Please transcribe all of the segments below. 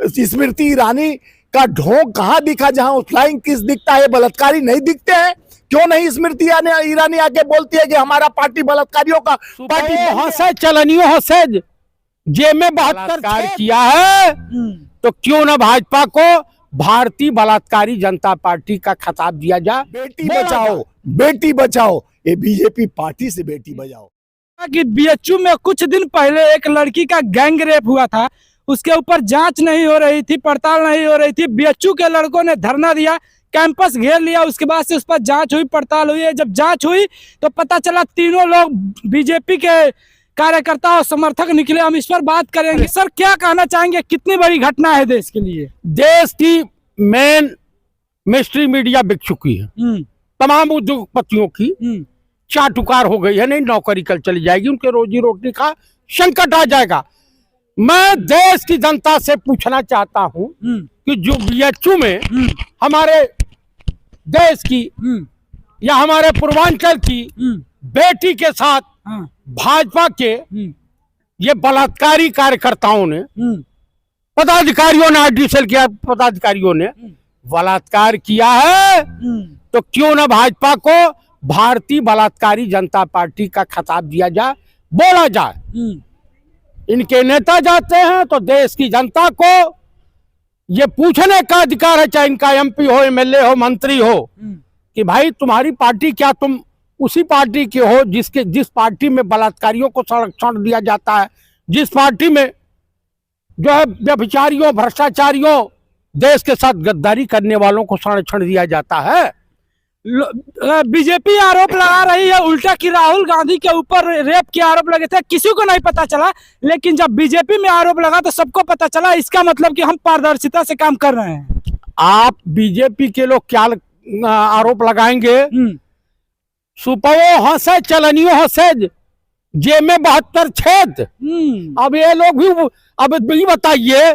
स्मृति ईरानी का ढोंग कहाँ दिखा जहां फ्लाइंग किस दिखता है, बलात्कारी नहीं दिखते हैं? क्यों नहीं स्मृति ईरानी आके बोलती है कि हमारा पार्टी बलात्कारियों का पार्टी हंसे चलनियों हंसे जे में 72 किया है, तो क्यों ना भाजपा को भारतीय बलात्कारी जनता पार्टी का खिताब दिया जाए। बेटी बचाओ, ये बीजेपी पार्टी से बेटी बचाओ। कि बीएचयू में कुछ दिन पहले एक लड़की का गैंग रेप हुआ था, उसके ऊपर जांच नहीं हो रही थी, पड़ताल नहीं हो रही थी। बीएचयू के लड़कों ने धरना दिया, कैंपस घेर लिया, उसके बाद से उस पर जांच हुई, पड़ताल हुई है। जब जांच हुई तो पता चला तीनों लोग बीजेपी के कार्यकर्ता और समर्थक निकले। हम इस पर बात करेंगे। सर क्या कहना चाहेंगे, कितनी बड़ी घटना है देश के लिए? देश की मेन मिस्ट्री मीडिया बिक चुकी है, तमाम उद्योगपतियों की चाटुकार हो गई है। नहीं नौकरी कल चली जाएगी, उनके रोजी रोटी का संकट आ जाएगा। मैं देश की जनता से पूछना चाहता हूं कि जो बीएचयू में हमारे देश की या हमारे पूर्वांचल की बेटी के साथ भाजपा के ये बलात्कारी कार्यकर्ताओं ने, पदाधिकारियों ने, आईडीएल के पदाधिकारियों ने बलात्कार किया है, तो क्यों ना भाजपा को भारतीय बलात्कारी जनता पार्टी का खिताब दिया जाए, बोला जाए। इनके नेता जाते हैं तो देश की जनता को ये पूछने का अधिकार है, चाहे इनका एमपी हो, एमएलए हो, मंत्री हो, कि भाई तुम्हारी पार्टी, क्या तुम उसी पार्टी के हो जिस पार्टी में बलात्कारियों को संरक्षण दिया जाता है, जिस पार्टी में जो है व्यभिचारियों, भ्रष्टाचारियों, देश के साथ गद्दारी करने वालों को संरक्षण दिया जाता है। बीजेपी आरोप लगा रही है उल्टा कि राहुल गांधी के ऊपर रेप के आरोप लगे थे, किसी को नहीं पता चला, लेकिन जब बीजेपी में आरोप लगा तो सबको पता चला। इसका मतलब कि हम पारदर्शिता से काम कर रहे हैं। आप बीजेपी के लोग क्या आरोप लगाएंगे? सुपवो हंसे चलनियों हंसे जे में 72 छेद। अब ये लोग भी, अब ये बताइए,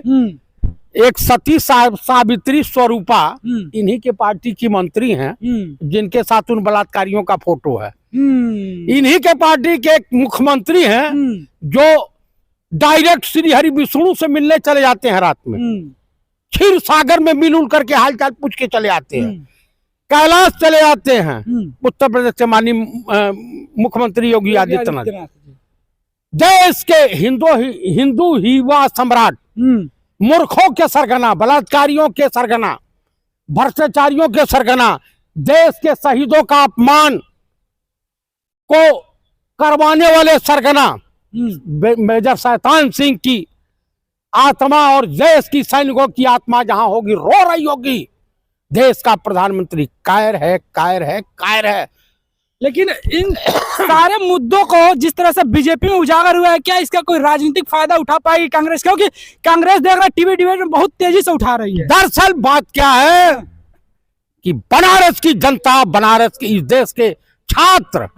एक सती सावित्री स्वरूपा इन्हीं के पार्टी की मंत्री हैं, जिनके साथ उन बलात्कारियों का फोटो है। इन्हीं के पार्टी के एक मुख्यमंत्री हैं जो डायरेक्ट श्री हरि विष्णु से मिलने चले जाते हैं रात में, क्षीर सागर में मिल उल करके हालचाल पूछ के चले आते हैं, कैलाश चले जाते हैं। उत्तर प्रदेश के माननीय मुख्यमंत्री योगी आदित्यनाथ, देश के हिंदू युवा सम्राट, मूर्खों के सरगना, बलात्कारियों के सरगना, भ्रष्टाचारियों के सरगना, देश के शहीदों का अपमान को करवाने वाले सरगना मेजर शैतान सिंह की आत्मा और देश की सैनिकों की आत्मा जहां होगी, रो रही होगी। देश का प्रधानमंत्री कायर है, कायर है, कायर है। लेकिन इन सारे मुद्दों को जिस तरह से बीजेपी में उजागर हुआ है, क्या इसका कोई राजनीतिक फायदा उठा पाएगी कांग्रेस? क्योंकि कांग्रेस देख रहा है टीवी डिबेट में बहुत तेजी से उठा रही है। दरअसल बात क्या है कि बनारस की जनता, बनारस के इस देश के छात्र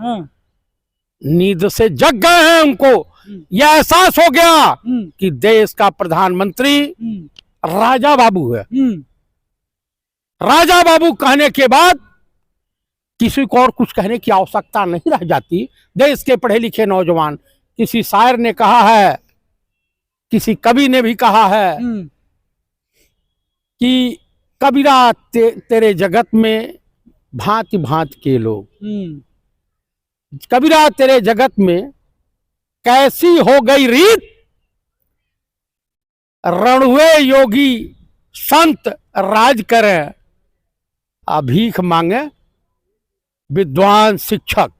नींद से जग गए हैं। उनको यह एहसास हो गया कि देश का प्रधानमंत्री राजा बाबू है। राजा बाबू कहने के बाद किसी को और कुछ कहने की आवश्यकता नहीं रह जाती। देश के पढ़े लिखे नौजवान, किसी शायर ने कहा है, किसी कवि ने भी कहा है कि कबीरा तेरे जगत में भांति भांति के लोग, कबीरा तेरे जगत में कैसी हो गई रीत, रणुए योगी संत राज करे, अभीख मांगे विद्वान शिक्षक।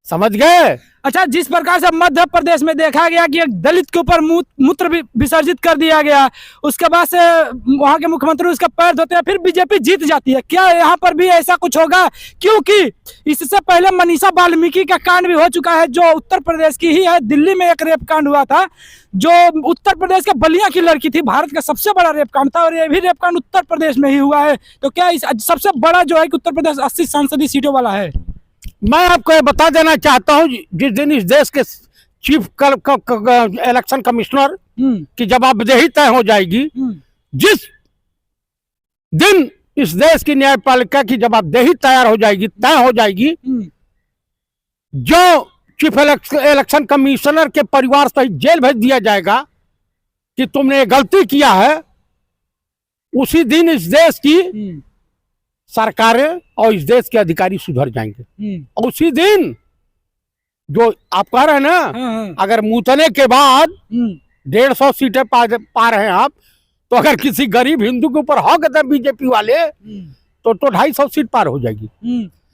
समझ गए? अच्छा, जिस प्रकार से मध्य प्रदेश में देखा गया कि एक दलित के ऊपर मूत्र विसर्जित कर दिया गया, उसके बाद से वहां के मुख्यमंत्री उसका पैर धोते हैं, फिर बीजेपी जीत जाती है। क्या यहाँ पर भी ऐसा कुछ होगा? क्योंकि इससे पहले मनीषा वाल्मीकि का कांड भी हो चुका है, जो उत्तर प्रदेश की ही है। दिल्ली में एक रेप कांड हुआ था, जो उत्तर प्रदेश के बलिया की लड़की थी। भारत का सबसे बड़ा रेप कांड था, और ये भी रेप कांड उत्तर प्रदेश में ही हुआ है। तो क्या सबसे बड़ा जो है कि उत्तर प्रदेश 80 संसदीय सीटों वाला है? मैं आपको ये बता देना चाहता हूं, जिस दिन इस देश के चीफ इलेक्शन कमिश्नर की जवाबदेही तय हो जाएगी, जिस दिन इस देश की न्यायपालिका की जवाबदेही तैयार हो जाएगी, तय हो जाएगी, जो चीफ इलेक्शन कमिश्नर के परिवार सहित जेल भेज दिया जाएगा, कि तुमने गलती किया है, उसी दिन इस देश की सरकारें और इस देश के अधिकारी सुधर जाएंगे। और उसी दिन जो आप कह रहे हैं ना, अगर मूतने के बाद 150 सीटें पा रहे हैं आप, तो अगर किसी गरीब हिंदू के ऊपर हक है बीजेपी वाले तो 250 सीट पार हो जाएगी।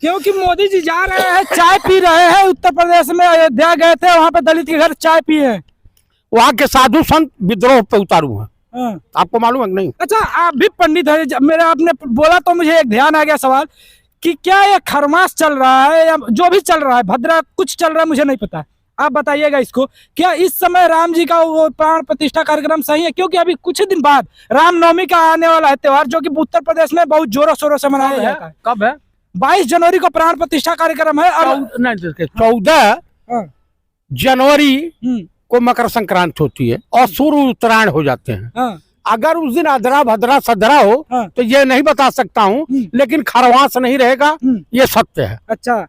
क्योंकि मोदी जी जा रहे हैं, चाय पी रहे हैं। उत्तर प्रदेश में अयोध्या गए थे, वहां पे दलित के घर चाय पिए हैं। वहाँ के साधु संत विद्रोह पे उतारू हैं। आपको मालूम है कि नहीं? अच्छा, आप भी पंडित है, मेरा आपने बोला तो मुझे एक ध्यान आ गया सवाल कि क्या ये खरमास चल रहा है या जो भी चल रहा है, भद्रा कुछ चल रहा है, मुझे नहीं पता, आप बताइएगा इसको। क्या इस समय राम जी का वो प्राण प्रतिष्ठा कार्यक्रम सही है? क्योंकि अभी कुछ दिन बाद रामनवमी का आने वाला है त्योहार, जो कि उत्तर प्रदेश में बहुत जोरों शोरों से मनाया जाता है। कब है? 22 जनवरी को प्राण प्रतिष्ठा कार्यक्रम है। और 14 जनवरी को मकर संक्रांति होती है और सूर्य उत्तरायण हो जाते हैं। अगर उस दिन अधरा भद्रा सधरा हो तो ये नहीं बता सकता हूँ, लेकिन खरवास नहीं रहेगा, ये सत्य है। अच्छा,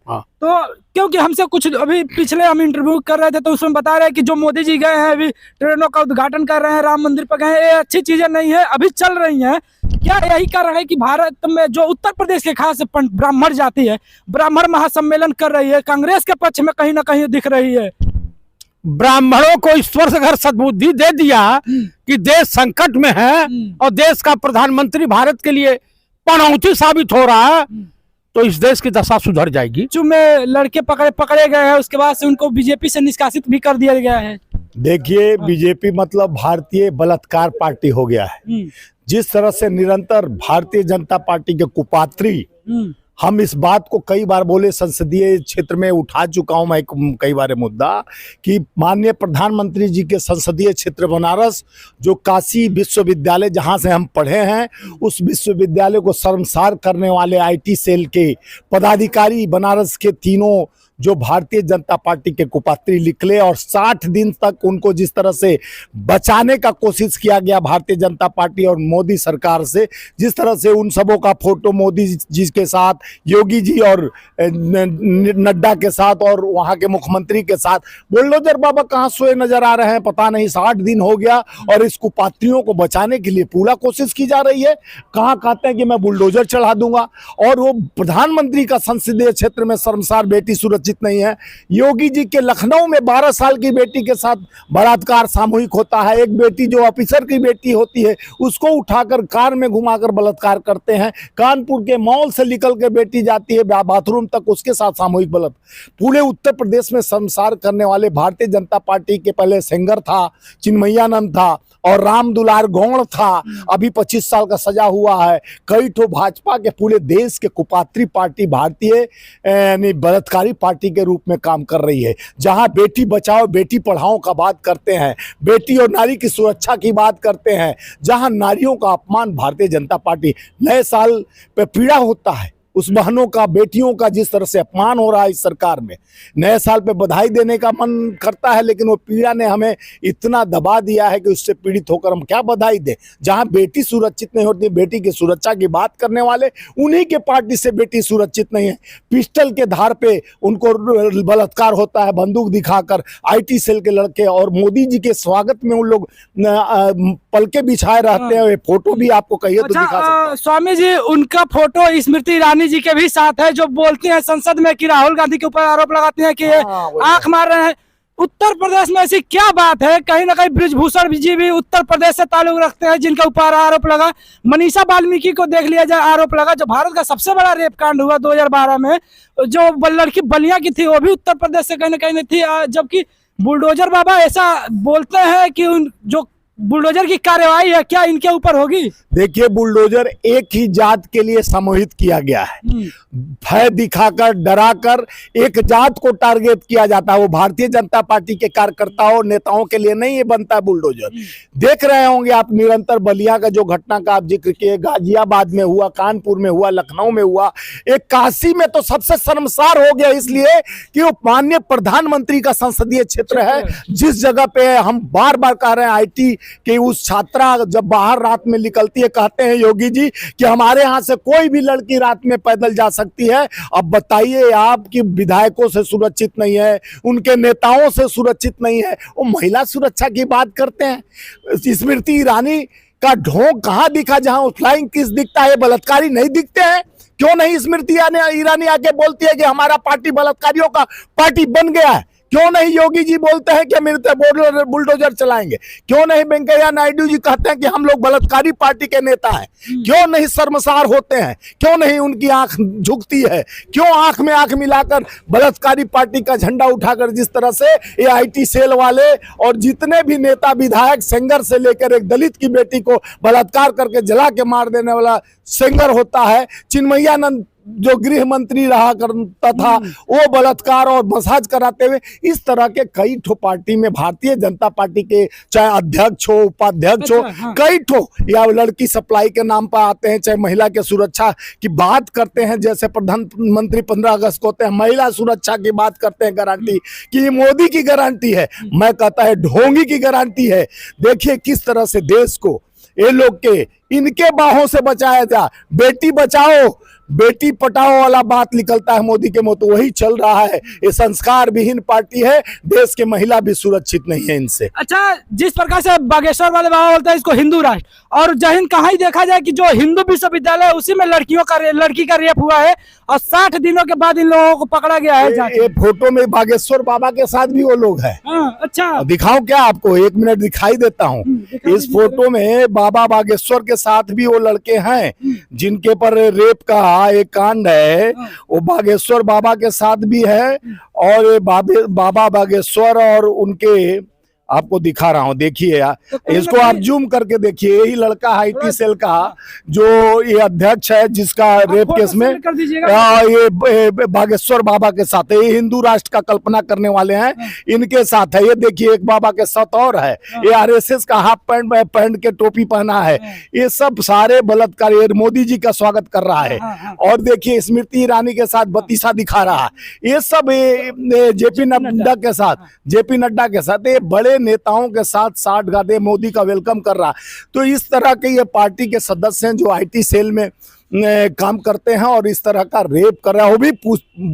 तो क्योंकि हमसे कुछ अभी पिछले हम इंटरव्यू कर रहे थे तो उसमें बता रहे हैं कि जो मोदी जी गए हैं, अभी ट्रेनों का उद्घाटन कर रहे हैं, राम मंदिर पर गए हैं, ये अच्छी चीजें नहीं है, अभी चल रही हैं। क्या यही कारण है कि भारत में जो उत्तर प्रदेश के खास ब्राह्मण जाति है, ब्राह्मण महासम्मेलन कर रही है, कांग्रेस के पक्ष में कहीं ना कहीं दिख रही है? ब्राह्मणों को ईश्वर से घर सद्बुद्धि दे दिया कि देश संकट में है और देश का प्रधानमंत्री भारत के लिए पनौती साबित हो रहा है, तो इस देश की दशा सुधर जाएगी। में लड़के पकड़े गए हैं, उसके बाद से उनको बीजेपी से निष्कासित भी कर दिया गया है। देखिए, बीजेपी मतलब भारतीय बलात्कार पार्टी हो गया है। जिस तरह से निरंतर भारतीय जनता पार्टी के कुपात्री, हम इस बात को कई बार बोले, संसदीय क्षेत्र में उठा चुका हूं मैं कई बार मुद्दा कि माननीय प्रधानमंत्री जी के संसदीय क्षेत्र बनारस, जो काशी विश्वविद्यालय जहां से हम पढ़े हैं, उस विश्वविद्यालय को शर्मसार करने वाले आईटी सेल के पदाधिकारी बनारस के तीनों जो भारतीय जनता पार्टी के कुपात्री निकले और 60 दिन तक उनको जिस तरह से बचाने का कोशिश किया गया भारतीय जनता पार्टी और मोदी सरकार से, जिस तरह से उन सबों का फोटो मोदी जी के साथ, योगी जी और नड्डा के साथ और वहां के मुख्यमंत्री के साथ, बुलडोजर बाबा कहाँ सोए नजर आ रहे हैं पता नहीं। 60 दिन हो गया और इस कुपात्रियों को बचाने के लिए पूरा कोशिश की जा रही है। कहाँ कहते हैं कि मैं बुलडोजर चढ़ा दूंगा, और वो प्रधानमंत्री का संसदीय क्षेत्र में शर्मसार बेटी सुरक्षित नहीं है। योगी जी के लखनऊ में 12 साल की बेटी के साथ बलात्कार सामूहिक होता है। एक बेटी जो ऑफिसर की बेटी होती है उसको उठाकर कार में घुमाकर बलात्कार करते हैं। कानपुर के मॉल से निकल के बेटी जाती है बाथरूम तक, उसके साथ सामूहिक बलात्कार। पूरे उत्तर प्रदेश में शर्मसार करने वाले भारतीय जनता पार्टी के पहले सेंगर था, चिन्मयानंद था और राम दुलार गौड़ था, अभी 25 साल का सजा हुआ है। कई ठो भाजपा के पूरे देश के कुपात्री पार्टी भारतीय यानी बलात्कारी पार्टी के रूप में काम कर रही है। जहां बेटी बचाओ बेटी पढ़ाओ का बात करते हैं, बेटी और नारी की सुरक्षा की बात करते हैं, जहां नारियों का अपमान भारतीय जनता पार्टी, नए साल पे पीड़ा होता है उस बहनों का, बेटियों का जिस तरह से अपमान हो रहा है इस सरकार में। नए साल पे बधाई देने का मन करता है, लेकिन वो पीड़ा ने हमें इतना दबा दिया है कि उससे पीड़ित होकर हम क्या बधाई दें। जहां बेटी सुरक्षित नहीं होती, बेटी की सुरक्षा की बात करने वाले उन्हीं के पार्टी से बेटी सुरक्षित नहीं है। पिस्टल के धार पे उनको बलात्कार होता है, बंदूक दिखाकर आईटी सेल के लड़के, और मोदी जी के स्वागत में उन लोग पलके बिछाए रहते हैं। फोटो भी आपको कहिए तो दिखा सकते हैं। स्वामी जी, उनका फोटो स्मृति ईरानी जी के भी साथ है, जो बोलती हैं संसद में कि राहुल गांधी के ऊपर आरोप लगाती हैं कि आंख मार रहे हैं। उत्तर प्रदेश में ऐसी क्या बात है? कहीं ना कहीं बृजभूषण जी भी उत्तर प्रदेश से ताल्लुक रखते हैं, जिनके ऊपर आरोप लगा। मनीषा वाल्मीकि को देख लिया जाए, आरोप लगा। जो भारत का सबसे बड़ा रेप कांड हुआ 2012 में, जो लड़की बलिया की थी, वो भी उत्तर प्रदेश से कहीं ना कहीं थी। जबकि बुलडोजर बाबा ऐसा बोलते हैं कि उन जो बुलडोजर की कार्यवाही है, क्या इनके ऊपर होगी? देखिए, बुलडोजर एक ही जात के लिए समूहित किया गया है। भय दिखाकर, डराकर एक जात को टारगेट किया जाता है। वो भारतीय जनता पार्टी के कार्यकर्ताओं नेताओं के लिए नहीं ये बनता है बुलडोजर। देख रहे होंगे आप निरंतर बलिया का जो घटना का आप जिक्र किए, गाजियाबाद में हुआ, कानपुर में हुआ, लखनऊ में हुआ, एक काशी में तो सबसे शर्मसार हो गया, इसलिए कि वो माननीय प्रधानमंत्री का संसदीय क्षेत्र है। जिस जगह पे हम बार बार कह रहे हैं आईटी कि उस छात्रा जब बाहर रात में निकलती है, कहते हैं योगी जी कि हमारे यहाँ से कोई भी लड़की रात में पैदल जा सकती है। अब बताइए आप कि विधायकों से सुरक्षित नहीं है, उनके नेताओं से सुरक्षित नहीं है, वो महिला सुरक्षा की बात करते हैं। स्मृति ईरानी का ढोंग कहाँ दिखा जहां फ्लाइंग किस दिखता है, बलात्कारी नहीं दिखते हैं? क्यों नहीं स्मृति ईरानी आके बोलती है कि हमारा पार्टी बलात्कारियों का पार्टी बन गया है? क्यों नहीं योगी जी बोलते हैं कि हम बुलडोजर चलाएंगे? क्यों नहीं वेंकैया नायडू जी कहते हैं कि हम लोग बलात्कारी पार्टी के नेता हैं? क्यों नहीं शर्मसार होते हैं? क्यों नहीं उनकी आंख झुकती है? क्यों आंख में आंख मिलाकर बलात्कारी पार्टी का झंडा उठाकर, जिस तरह से ये आईटी सेल वाले और जितने भी नेता विधायक, सेंगर से लेकर एक दलित की बेटी को बलात्कार करके जला के मार देने वाला सेंगर होता है, चिन्मयानंद जो गृह मंत्री रहा करता था, वो बलात्कार और मसाज कराते हुए, इस तरह के कई ठो पार्टी में, भारतीय जनता पार्टी के चाहे अध्यक्ष हो, उपाध्यक्ष हो, कई ठो या लड़की सप्लाई के नाम पर आते हैं, चाहे महिला के सुरक्षा की बात करते हैं, जैसे प्रधानमंत्री 15 अगस्त को होते हैं महिला सुरक्षा की बात करते हैं, गारंटी कि ये मोदी की गारंटी है। मैं कहता है ढोंगी की गारंटी है। देखिए किस तरह से देश को ये लोग के इनके बाहों से बचाया जा, बेटी बचाओ बेटी पटाओ वाला बात निकलता है मोदी के मुंह, तो वही चल रहा है। ये संस्कार विहीन पार्टी है, देश के महिला भी सुरक्षित नहीं है इनसे। अच्छा, जिस प्रकार से बागेश्वर वाले बाबा बोलते हैं इसको हिंदू राष्ट्र, और जहिन कहाँ ही देखा जाए कि जो हिंदू विश्वविद्यालय है उसी में लड़की का रेप हुआ है और 60 दिनों के बाद इन लोगों को पकड़ा गया है। ये फोटो में बागेश्वर बाबा के साथ भी वो लोग हैं। अच्छा, दिखाऊं क्या आपको? 1 मिनट दिखाई देता हूँ। इस फोटो में बाबा बागेश्वर के साथ भी वो लड़के हैं जिनके पर रेप का एक कांड है, वो बागेश्वर बाबा के साथ भी है। और बाबा बागेश्वर और उनके आपको दिखा रहा हूं, देखिए इसको आप जूम करके देखिए। यही लड़का आईटी सेल का जो ये अध्यक्ष है, जिसका रेप केस में ये बागेश्वर बाबा के साथ है। ये हिंदू राष्ट्र का कल्पना करने वाले हैं, इनके साथ है। ये देखिए एक बाबा के साथ और है, ये आरएसएस का हाफ पैंट पहन के टोपी पहना है। ये सब सारे बलात्कार, मोदी जी का स्वागत कर रहा है। और देखिए स्मृति ईरानी के साथ बतीसा दिखा रहा है। ये सब जेपी नड्डा के साथ ये बड़े नेताओं के साथ साठ गादे मोदी का वेलकम कर रहा। तो इस तरह के ये पार्टी के सदस्य हैं जो आईटी सेल में काम करते हैं और इस तरह का रेप कर रहा है, वो भी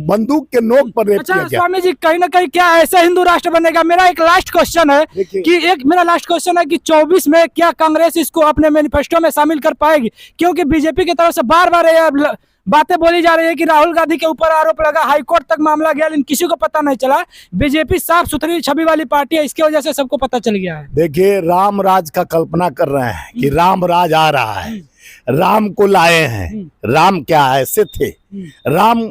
बंदूक के नोक पर रेप किया गया। स्वामी जी, कहीं ना कहीं क्या ऐसा हिंदू राष्ट्र बनेगा? मेरा एक लास्ट क्वेश्चन है कि 24 में क्या कांग्रेस इसको अपने मैनिफेस्टो में शामिल कर पाएगी? क्योंकि बीजेपी की तरफ से बार बार बातें बोली जा रही है कि राहुल गांधी के ऊपर आरोप लगा, हाईकोर्ट तक मामला गया, लेकिन किसी को पता नहीं चला। बीजेपी साफ सुथरी छवि वाली पार्टी है, इसकी वजह से सबको पता चल गया है। देखिए राम राज का कल्पना कर रहे हैं कि राम राज आ रहा है, राम को लाए हैं। राम क्या ऐसे थे? राम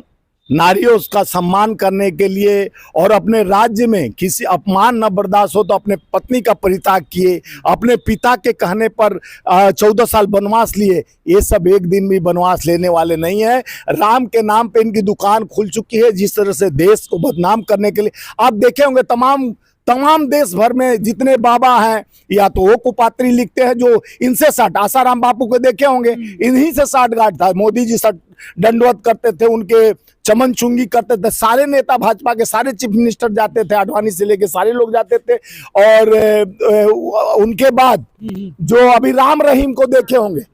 नारियों का सम्मान करने के लिए और अपने राज्य में किसी अपमान न बर्दाश्त हो तो अपने पत्नी का परित्याग किए, अपने पिता के कहने पर 14 साल वनवास लिए। ये सब एक दिन भी वनवास लेने वाले नहीं है। राम के नाम पे इनकी दुकान खुल चुकी है। जिस तरह से देश को बदनाम करने के लिए आप देखे होंगे तमाम देश भर में जितने बाबा हैं, या तो वो कुपात्री लिखते हैं जो इनसे साठ, आसाराम बापू को देखे होंगे, इन्हीं से साठ गांठ था। मोदी जी दंडवत करते थे, उनके चमन चुंगी करते थे। सारे नेता भाजपा के सारे चीफ मिनिस्टर जाते थे, आडवाणी से लेके सारे लोग जाते थे। और उनके बाद जो अभी राम रहीम को देखे होंगे,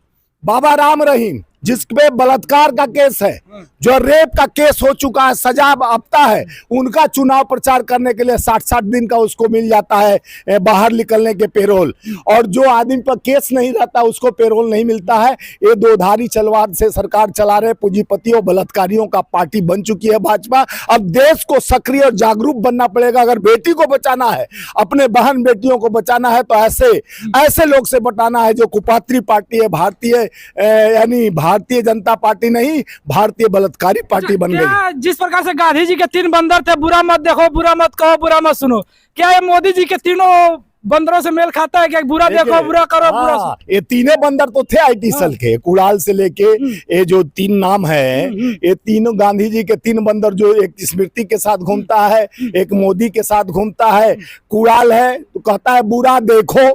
बाबा राम रहीम जिसपे बलात्कार का केस है, जो रेप का केस हो चुका है, सजा अपता है, उनका चुनाव प्रचार करने के लिए 60 दिन का उसको मिल जाता है बाहर निकलने के पेरोल। और जो आदमी पर केस नहीं रहता उसको पेरोल नहीं मिलता है। ये दोधारी तलवार से सरकार चला रहे पूंजीपतियों बलात्कारियों का पार्टी बन चुकी है भाजपा। अब देश को सक्रिय और जागरूक बनना पड़ेगा। अगर बेटी को बचाना है, अपने बहन बेटियों को बचाना है, तो ऐसे लोग से बचाना है जो कुपात्री पार्टी है। यानी भारतीय जनता पार्टी नहीं, भारतीय बलात्कारी पार्टी बन गई। जिस प्रकार से गांधी जी के 3 बंदर थे, बुरा मत देखो, बुरा मत कहो, बुरा मत सुनो, क्या ये मोदी जी के तीनों बंदरों से मेल खाता है? क्या बुरा देखो, बुरा करो, बुरा सुनो? ये तीनों बंदर तो थे आईटी सेल के, कुड़ाल से लेके ये जो 3 नाम है, ये तीनों गांधी जी के 3 बंदर, जो एक स्मृति के साथ घूमता है, एक मोदी के साथ घूमता है। कुड़ाल है तो कहता है बुरा देखो,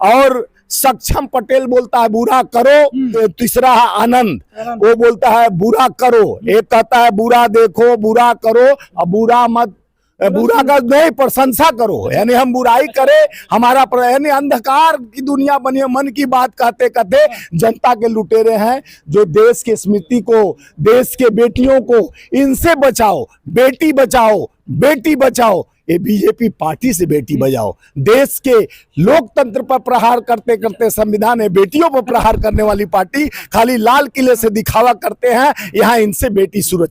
और सक्षम पटेल बोलता है बुरा करो। तीसरा है आनंद, वो बोलता है बुरा करो। एक कहता है बुरा देखो, बुरा करो और बुरा मत बुरा का नहीं, प्रशंसा करो। यानी हम बुराई करें, हमारा यानी अंधकार की दुनिया बनी है। मन की बात कहते कहते जनता के लुटेरे हैं जो देश की स्मृति को, देश के बेटियों को इनसे बचाओ। बेटी बचाओ, बेटी बचाओ, ये बीजेपी पार्टी से बेटी बचाओ। देश के लोकतंत्र पर प्रहार करते करते संविधान है बेटियों पर प्रहार करने वाली पार्टी खाली लाल किले से दिखावा करते हैं। यहाँ इनसे बेटी सुरक्षित